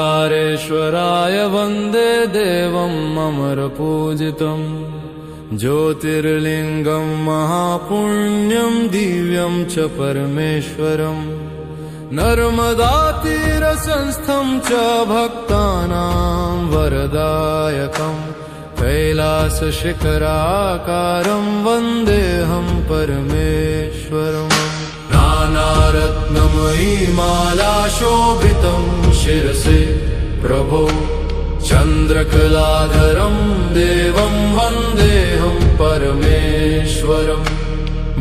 ओंकारेश्वराय वन्दे देवम् अमरपूजितम् ज्योतिर्लिङ्गम् महापुण्यम् दिव्यम् च परमेश्वरम् नर्मदातीरसंस्थम् च भक्तानां वरदायकम् कैलासशिखराकारम् वन्देऽहं परमेश्वरम् नानारत्नमयी माला शोभितं शिरसि प्रभो चन्द्रकलाधरं देवं वन्देऽहं परमेश्वरम्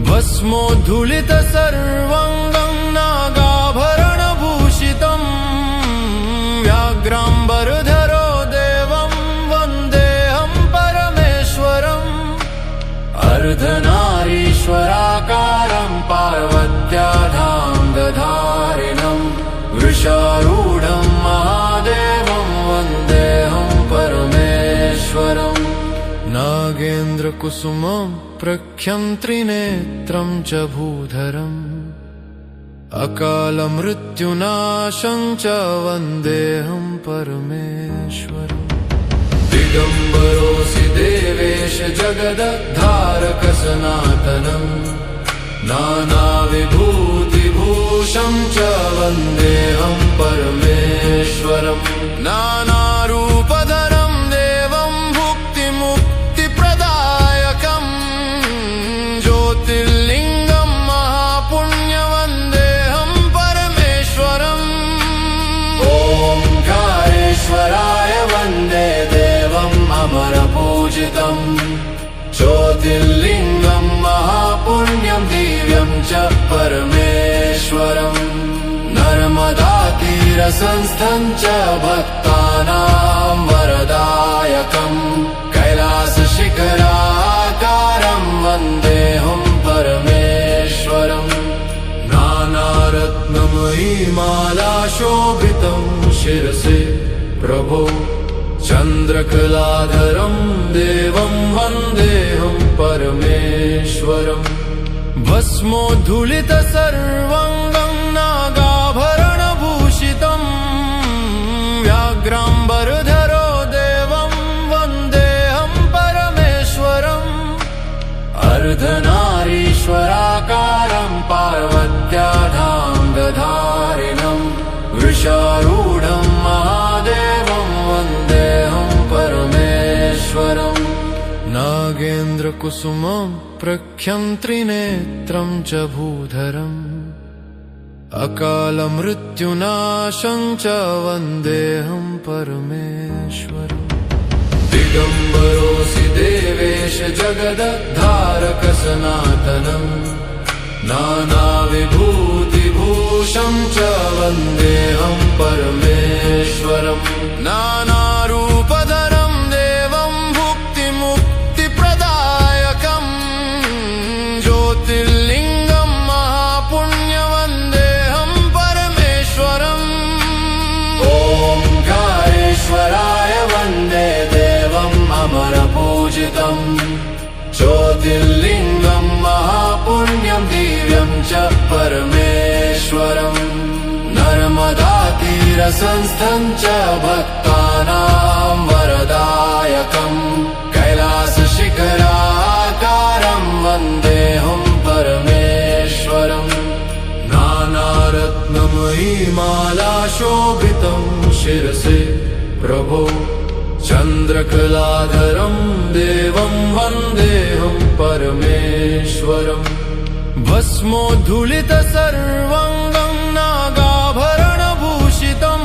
भस्मोद्धूलित सर्वाङ्गं नागाभरणभूषितं व्याघ्राम्बरधरो देवं वन्देऽहं परमेश्वरम् अर्धनारीश्वराकारं पार्वत्याधाङ्गधारिणम् वृषारूढं महादेवं वन्देऽहं परमेश्वरम् नागेन्द्रकुसुमं प्रख्यं च भूधरम् अकालमृत्युनाशं च वन्देऽहं परमेश्वरम् दिगम्बरोऽसि देवेश जगदद्धारक सनातनम् नानाविभूतिभूषं च वन्देऽहं परमेश्वरम् नानारूपधरं देवं भुक्तिमुक्तिप्रदायकम् ज्योतिर्लिङ्गं महापुण्यवन्देऽहं परमेश्वरम् ओंकारेश्वराय वन्दे देवम् अमरपूजितम् ज्योतिर्लिङ्गं महापुण्यं दिव्यं च परमेश्वरम् नर्मदातीरसंस्थं च भक्तानां वरदायकम् कैलासशिखराकारं वन्देऽहं परमेश्वरम् नानारत्नमयी माला शोभितं शिरसि प्रभो चन्द्रकलाधरं देवं वन्देऽहं परमेश्वरम् भस्मोद्धूलित सर्वाङ्गं नागाभरणभूषितं व्याघ्राम्बरधरो देवं वन्देऽहं परमेश्वरम् अर्धनारीश्वराकारं पार्वत्याधाङ्गधारिणम् वृषारूढं महादेवं वन्देऽहं परमेश्वरम् नागेन्द्रकुसुमं प्रख्यं च भूधरम् अकालमृत्युनाशं च वन्देऽहं परमेश्वरम् दिगम्बरोऽसि देवेश जगदद्धारक सनातनम् नानाविभूतिभूषं च वन्देऽहं परमेश्वरम् नानारूपधरं देवं भुक्तिमुक्तिप्रदायकम् ज्योतिर्लिङ्गं महापुण्यवन्देऽहं परमेश्वरम् ओंकारेश्वराय वन्दे देवम् अमरपूजितम् ज्योतिर्लिङ्गं महापुण्यं दिव्यं च परमेश्वरम् नर्मदातीरसंस्थं च भक्तानां वरदायकम् कैलासशिखराकारं वन्देऽहं परमेश्वरम् नानारत्नमयी माला शोभितं शिरसि प्रभो चन्द्रकलाधरं देवं वन्देऽहं परमेश्वरम् भस्मोद्धूलित सर्वाङ्गं नागाभरणभूषितं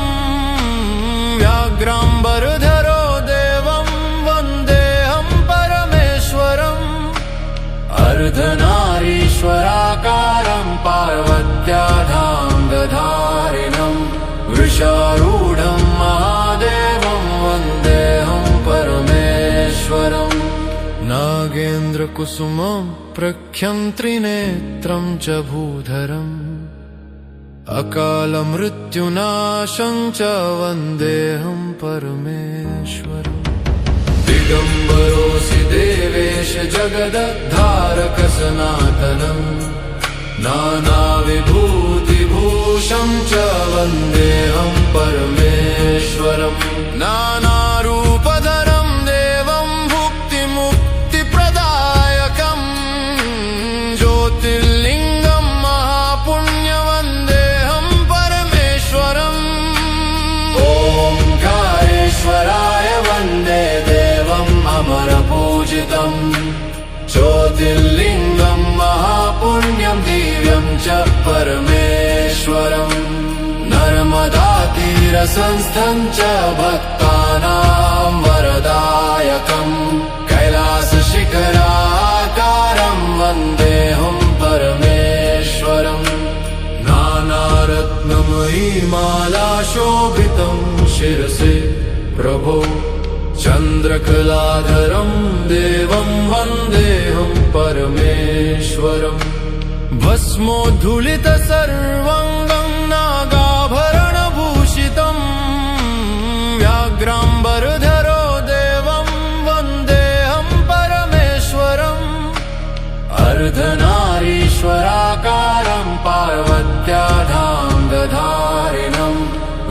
व्याघ्राम्बरधरो देवं वन्देऽहं परमेश्वरम् अर्धनारीश्वराकारं पार्वत्याधाङ्गधारिणम् वृषारूढं महादेवं वन्देऽहं परमेश्वरम् नागेन्द्रकुसुमं प्रख्यं च भूधरम् अकालमृत्युनाशं च वन्देऽहं परमेश्वरम् दिगम्बरोऽसि देवेश जगदद्धारक सनातनम् नानाविभूतिभूषं च वन्देऽहं परमेश्वरम् नानारूपधरं देवं भुक्तिमुक्तिप्रदायकं ज्योतिर्लिङ्गं महापुण्यवन्देऽहं परमेश्वरम् ओंकारेश्वराय वन्दे देवम् अमरपूजितम् ज्योतिर्लिङ्गं महापुण्यं दिव्यं च परमेश्वरम् नर्मदातीरसंस्थं च भक्तानां वरदायकम् कैलासशिखराकारं वन्देऽहं परमेश्वरम् नानारत्नमयीमालाशोभितं शिरसि प्रभो चन्द्रकलाधरं देवं वन्देऽहं परमेश्वरम् भस्मोद्धूलितसर्वाङ्गं नागाभरणभूषितं व्याघ्राम्बरधरो देवं वन्देऽहं परमेश्वरम् अर्धनारीश्वराकारं पार्वत्याधाङ्गधारिणं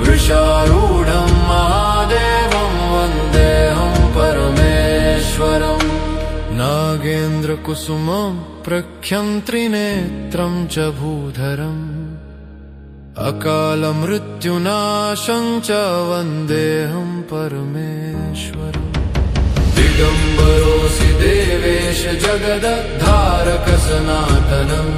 वृषारूढं महादेवं वन्देऽहं परमेश्वरम् नागेन्द्रकुसुमं प्रख्यन्त्रिनेत्रं च भूधरम् अकालमृत्युनाशं च वन्देऽहं परमेश्वरम् दिगम्बरोऽसि देवेश जगदद्धारक सनातनम्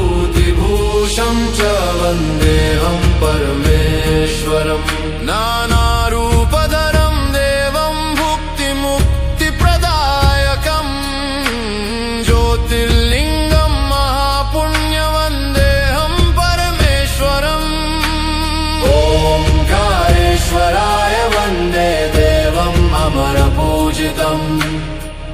नानाविभूतिभूषं च वन्देऽहं परमेश्वरम् नानारूपधरं देवं भुक्तिमुक्तिप्रदायकं ज्योतिर्लिङ्गं महापुण्यवन्देऽहं परमेश्वरम् ओंकारेश्वराय वन्दे देवम् अमरपूजितम्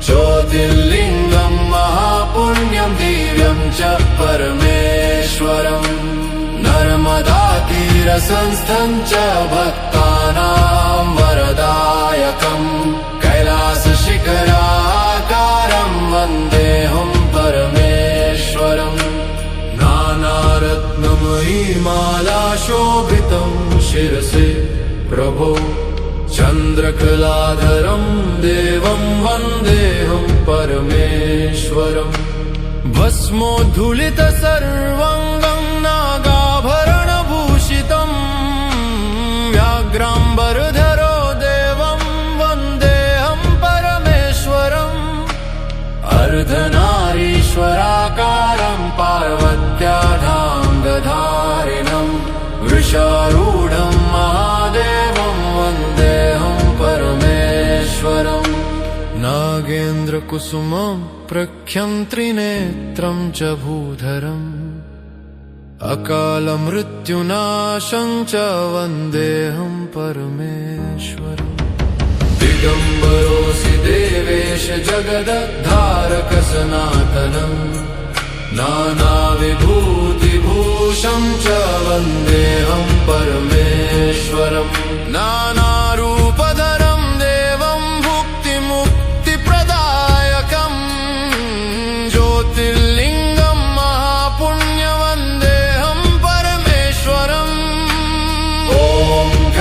ज्योतिर्लिङ्गं महापुण्यं दिव्यं च परमेश्वरम् नर्मदातीरसंस्थं च भक्तानां वरदायकम् कैलासशिखराकारं वन्देऽहं परमेश्वरम् नानारत्नमयीमालाशोभितं शिरसि प्रभो चन्द्रकलाधरं देवं वन्देऽहं परमेश्वरम् भस्मोद्धूलितसर्वाङ्गं नागाभरणभूषितं व्याघ्राम्बरधरो देवं वन्देऽहं परमेश्वरम् अर्धनारीश्वराकारं पार्वत्याधाङ्गधारिणं वृषारूढं महादेवं वन्देऽहं परमेश्वरम् नागेन्द्रकुसुमं प्रख्यन्त्रिनेत्रं च भूधरम् अकालमृत्युनाशं च वन्देऽहं परमेश्वरम् दिगम्बरोऽसि देवेश जगदद्धारक सनातनम् नानाविभूतिभूषं च वन्देऽहं परमेश्वरम् नानारूपधरं देवं भुक्तिमुक्तिप्रदायकं ज्योतिर्लिङ्गं महापुण्यवन्देऽहं परमेश्वरम्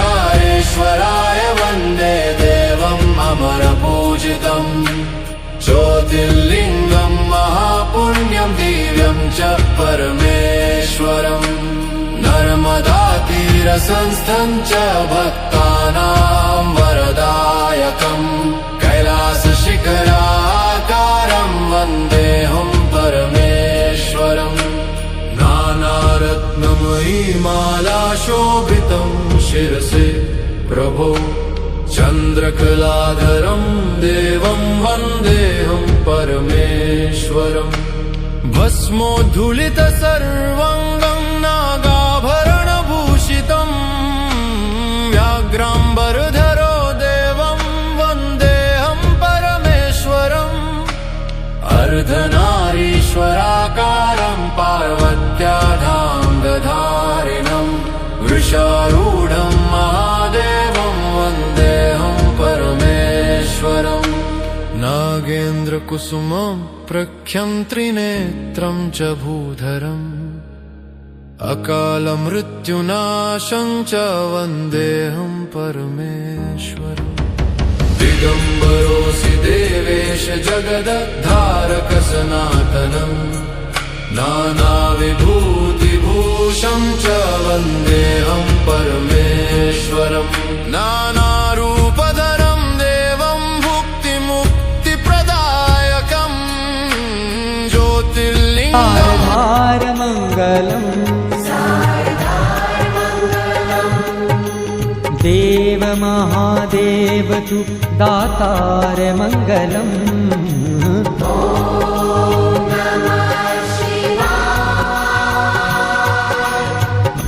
ओंकारेश्वराय वन्दे देवम् अमरपूजितम् ज्योतिर्लिङ्गं महापुण्यं दिव्यं च परमेश्वरम् नर्मदातीरसंस्थं च भक्तानां वरदायकम् कैलासशिखराकारं वन्देऽहं परमेश्वरम् नानारत्नमयीमालाशोभितं शिरसि प्रभो चन्द्रकलाधरं देवं वन्देऽहं परमेश्वरम् भस्मोद्धूलितसर्वाङ्गं नागाभरणभूषितं व्याघ्राम्बरधरो देवं वन्देऽहं परमेश्वरम् अर्धनारीश्वराकारं पार्वत्याधाङ्गधारिणं वृषारूढं महादेवं वन्देऽहं परमेश्वरम् नागेन्द्रकुसुमं प्रख्यन्त्रिनेत्रं च भूधरम् अकालमृत्युनाशं च वन्देऽहं परमेश्वरम् दिगम्बरोऽसि देवेश जगदद्धारक सनातनम् नानाविभूतिभूषं च वन्देऽहं परमेश्वरम् नानारूपधरं देवं भुक्तिमुक्तिप्रदायकं ज्योतिर्लिङ्गम् देव महादेव तु दातार मङ्गलम्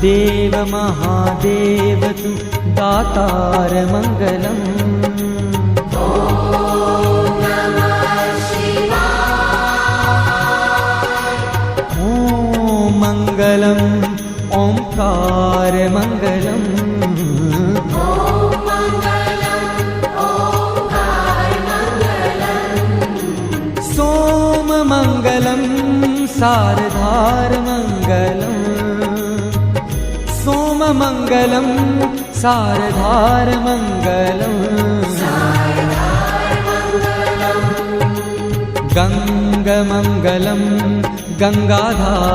देव महादेव तु दातार मङ्गलम् ॐ मङ्गलम् ओंकार मङ्गलम् सोममङ्गलं सारधारमङ्गलम् सोममङ्गलं सारधारमङ्गलम् गङ्गमङ्गलं गङ्गाधारमङ्गलम्